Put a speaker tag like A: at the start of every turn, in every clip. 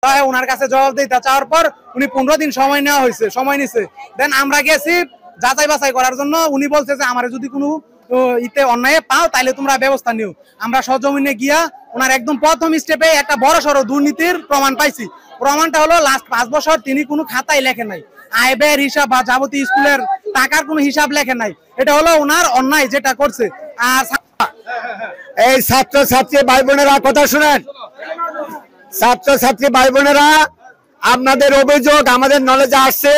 A: ওনার কাছে জবাব দিতে চাওয়ার পর উনি 15 দিন সময় নিছে। দেন আমরা গেছি যাচাই বাছাই করার জন্য। উনি বলছে যে আমার যদি কোনো ইতে অন্যায় পাও তাহলে তোমরা ব্যবস্থা নিও। আমরা সরজমিনে গিয়া ওনার একদম প্রথম স্টেপে একটা বড় সড়ো দুর্নীতির প্রমাণ পাইছি। প্রমাণটা হলো লাস্ট 5 বছর তিনি কোনো খাতায় লেখেন নাই, আয় ব্যয়ের হিসাব বা যাবতীয় স্কুলের টাকার কোনো হিসাব লেখেন নাই। এটা হলো ওনার অন্যায় যেটা করছে। আর
B: এই ছাত্র ছাত্রী ভাই বোনেরা কথা শুনেন, ছাত্র ছাত্রী ভাই বোনেরা আপনাদের অভিযোগ আমাদের নলেজে আসছে।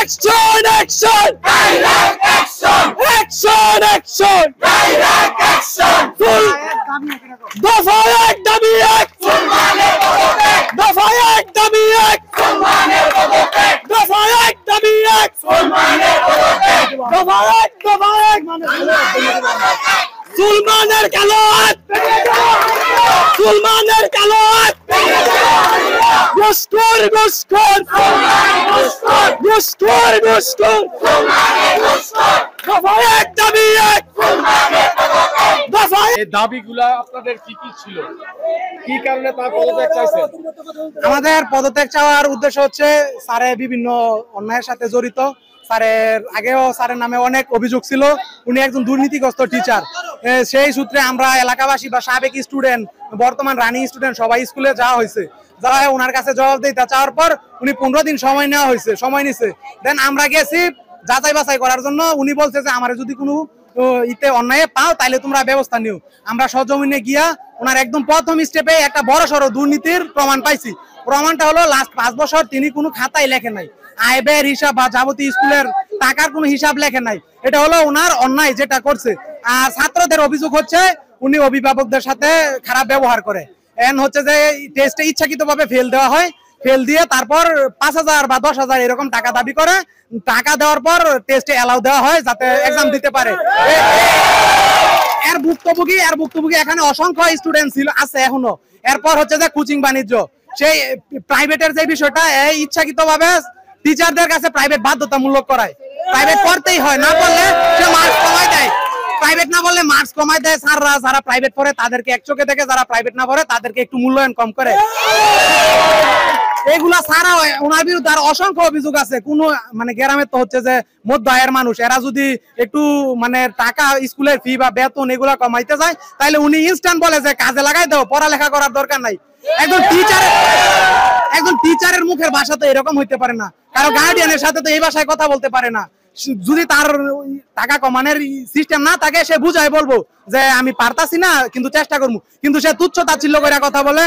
B: Action! Action! Action! Action! Action দফা এক দাবি এক দফা এক দাবি এক দফা এক দাবি এক দফা এক সুলমানের কালো হাত সুলমানের কালো হাত ঘুষখোর ঘুষখোর ঘুষখোর ঘুষখোর দফা এক দাবি এক দফা
C: এই দাবিগুলা আপনাদের কি কি ছিল, কি কারণে তার পদত্যাগ চাইছেন?
A: আমাদের পদত্যাগ চাওয়ার উদ্দেশ্য হচ্ছে স্যারে বিভিন্ন অন্যায়ের সাথে জড়িত। স্যারের আগেও স্যারের নামে অনেক অভিযোগ ছিল, উনি একজন দুর্নীতিগ্রস্ত টিচার। সেই সূত্রে আমরা এলাকাবাসী বা সাবেক স্টুডেন্ট, বর্তমান রানিং স্টুডেন্ট সবাই স্কুলে যাওয়া হয়েছে। যাওয়া ওনার কাছে জবাবদিহিতা চাওয়ার পর উনি 15 দিন সময় নিছে। দেন আমরা গেছি যাচাই বাছাই করার জন্য। উনি বলছে যে আমার যদি কোনো ইতে অন্যায় পাও তাহলে তোমরা ব্যবস্থা নিও। আমরা সরজমিনে গিয়া ওনার একদম প্রথম স্টেপে একটা বড় সড়ো দুর্নীতির প্রমাণ পাইছি। প্রমাণটা হলো লাস্ট 5 বছর তিনি কোনো খাতায় লেখে নাই, আয় ব্যয়ের হিসাব বা যাবতীয় স্কুলের টাকার কোনো হিসাব লেখে নাই। এটা হলো ওনার অন্যায় যেটা করছে। আর ছাত্রদের অভিযোগ হচ্ছে উনি অভিভাবকদের সাথে খারাপ ব্যবহার করে। এন হচ্ছে যে টেস্টে ইচ্ছাকৃতভাবে ফেল দেওয়া হয়, ফেল দিয়ে তারপর 5000 বা 10,000 এরকম টাকা দাবি করে। টাকা দেওয়ার পর টেস্টে অ্যালাউ দেওয়া হয় যাতে এক্সাম দিতে পারে। এর ভুক্তভোগী এখানে অসংখ্য স্টুডেন্ট আছে এখনো। এরপর হচ্ছে যে কোচিং বাণিজ্য, সেই প্রাইভেটের যে বিষয়টা এই ইচ্ছাকৃতভাবে টিচারদের কাছে প্রাইভেট বাধ্যতামূলক করায়। প্রাইভেট করতেই হয়, না করলে সে মার্কস কমায় দেয়। প্রাইভেট না বললে মার্কস কমায় দেয়। স্যাররা যারা প্রাইভেট পড়ে তাদেরকে এক চোখে দেখে, যারা প্রাইভেট না পড়ে তাদেরকে একটু মূল্যায়ন কম করে। এগুলা ছাড়া ওনার বিরুদ্ধে আর অসংখ্য অভিযোগ আছে। কোনো মানে গ্রামের তো হচ্ছে যে মধ্য আয়ের মানুষ, এরা যদি একটু মানে টাকা স্কুলের ফি বা বেতন এগুলা কমাইতে যায় তাহলে উনি ইনস্ট্যান্ট বলে যে কাজে লাগাই দাও, পড়ালেখা করার দরকার নাই। একজন টিচারের মুখের ভাষা তো এরকম হইতে পারে না, কারো গার্ডিয়ানের সাথে তো এই ভাষায় কথা বলতে পারে না। যদি তার টাকা কমানোর সিস্টেম না থাকে সে বুঝাই বলবো যে আমি পারতাছি না কিন্তু চেষ্টা করবো, কিন্তু সে তুচ্ছ তাচ্ছিল্য করে কথা বলে।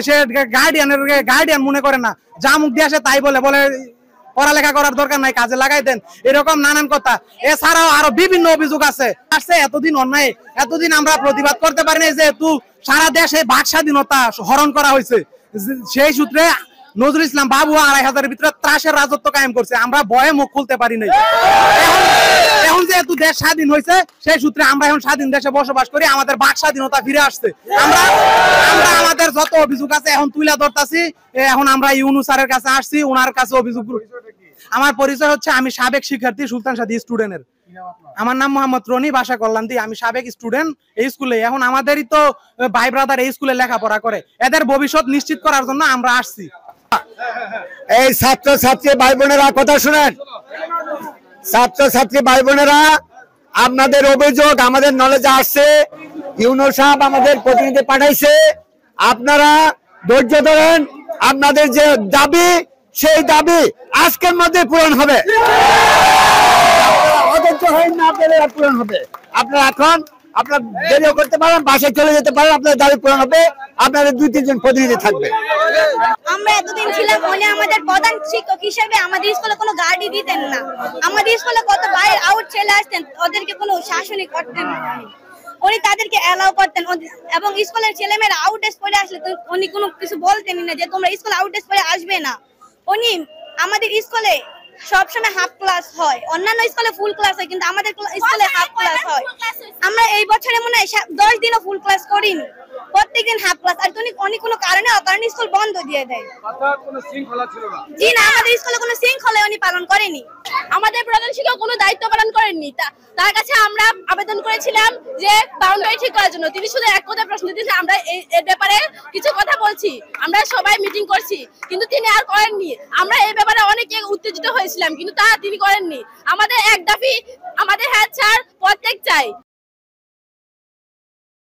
A: সে গার্ডিয়ান মনে করে না, যা মুখ দিয়ে আসে তাই বলে পড়ালেখা করার দরকার নাই, কাজে লাগাই দেন, এরকম নানান কথা। এছাড়াও আরো বিভিন্ন অভিযোগ আছে। এতদিন অন্যায়, এতদিন আমরা প্রতিবাদ করতে পারি না, যেহেতু সারা দেশে বাক স্বাধীনতা হরণ করা হয়েছে। সেই সূত্রে নজরুল ইসলাম বাবু 2500-এর ভিতরে ত্রাসের রাজত্ব কায়েম করছে। আমরা ভয়ে মুখ খুলতে পারি নাই। এখন যেহেতু দেশ স্বাধীন হয়েছে সেই সূত্রে আমরা এখন স্বাধীন দেশে বসবাস করি, আমাদের বাক স্বাধীনতা ফিরে আসছে। আমরা আমাদের যত অভিযোগ আছে এখন তুলে ধরতাছি। এখন আমরা ইউনূস স্যারের কাছে আসছি, ওনার কাছে অভিযোগ। আমার পরিচয় হচ্ছে আমি সাবেক শিক্ষার্থী সুলতান সাদি স্টুডেন্টের। আমার নাম মোহাম্মদ রনি, বাসা কল্যাণী। আমি সাবেক স্টুডেন্ট এই স্কুলে। এখন আমাদেরই তো ভাই ব্রাদার এই স্কুলে লেখাপড়া করে, এদের ভবিষ্যৎ নিশ্চিত করার জন্য আমরা আসছি।
B: এই ছাত্র ছাত্রী ভাই বোনেরা কথা শুনেন। ছাত্র ছাত্রী ভাই বোনেরা, আপনাদের অভিযোগ আমাদের নলেজে আসছে, ইউনূস সাহেব আমাদের প্রতিনিধি পাঠাইছে। আপনারা ধৈর্য ধরেন, আপনাদের যে দাবি সেই দাবি আজকের মধ্যে পূরণ হবে। অধৈর্য হন না, আপনাদের পূরণ হবে। আপনারা এখন আপনার দেরিও করতে পারেন, বাসায় চলে যেতে পারেন, আপনার দাবি পূরণ হবে। আপনাদের 2-3 জন প্রতিনিধি থাকবে।
D: আমরা এতদিন ছিলাম, উনি আমাদের প্রধান শিক্ষক হিসেবে আমাদের স্কুলে কোনো গার্ডই দিতেন না। আমাদের স্কুলে কত বাইরে আউট ছেলে আসতেন, ওদেরকে কোনো শাসনই করতেন না। উনি তাদেরকে অ্যালাউ করতেন, এবং স্কুলের ছেলেমেয়েরা আউটডেস পরে আসলে উনি কোনো কিছু বলতেনই না যে তোমরা স্কুলে আউটডেস পরে আসবে না। উনি আমাদের স্কুলে সবসময় হাফ ক্লাস হয়, অন্যান্য স্কুলে ফুল ক্লাস হয়, কিন্তু আমাদের স্কুলে হাফ ক্লাস হয়। আমরা এই বছরে মনে হয় 10 দিনও ফুল ক্লাস করিনি, প্রত্যেকদিন হাফ ক্লাস। আর উনি কোনো কারণে অকারণে স্কুল বন্ধ দিয়ে দেয়। জি না, আমাদের স্কুলে কোনো শৃঙ্খলা উনি পালন করেনি।
E: আমাদের প্রধান শিক্ষক কোনো দায়িত্ব পালন করেননি। তার কাছে আমরা আবেদন করেছিলাম যে বাউন্ডারি ঠিক করার জন্য। তিনি শুধু এক কথা প্রশ্ন দিয়েছেন, আমরা এই ব্যাপারে কিছু কথা বলছি, আমরা সবাই মিটিং করছি, কিন্তু তিনি আর করেননি। আমরা এই ব্যাপারে অনেকে উত্তেজিত হয়েছিলাম, কিন্তু তিনি করেননি। আমাদের এক দাবি, আমাদের হেড স্যার প্রত্যেক চাই।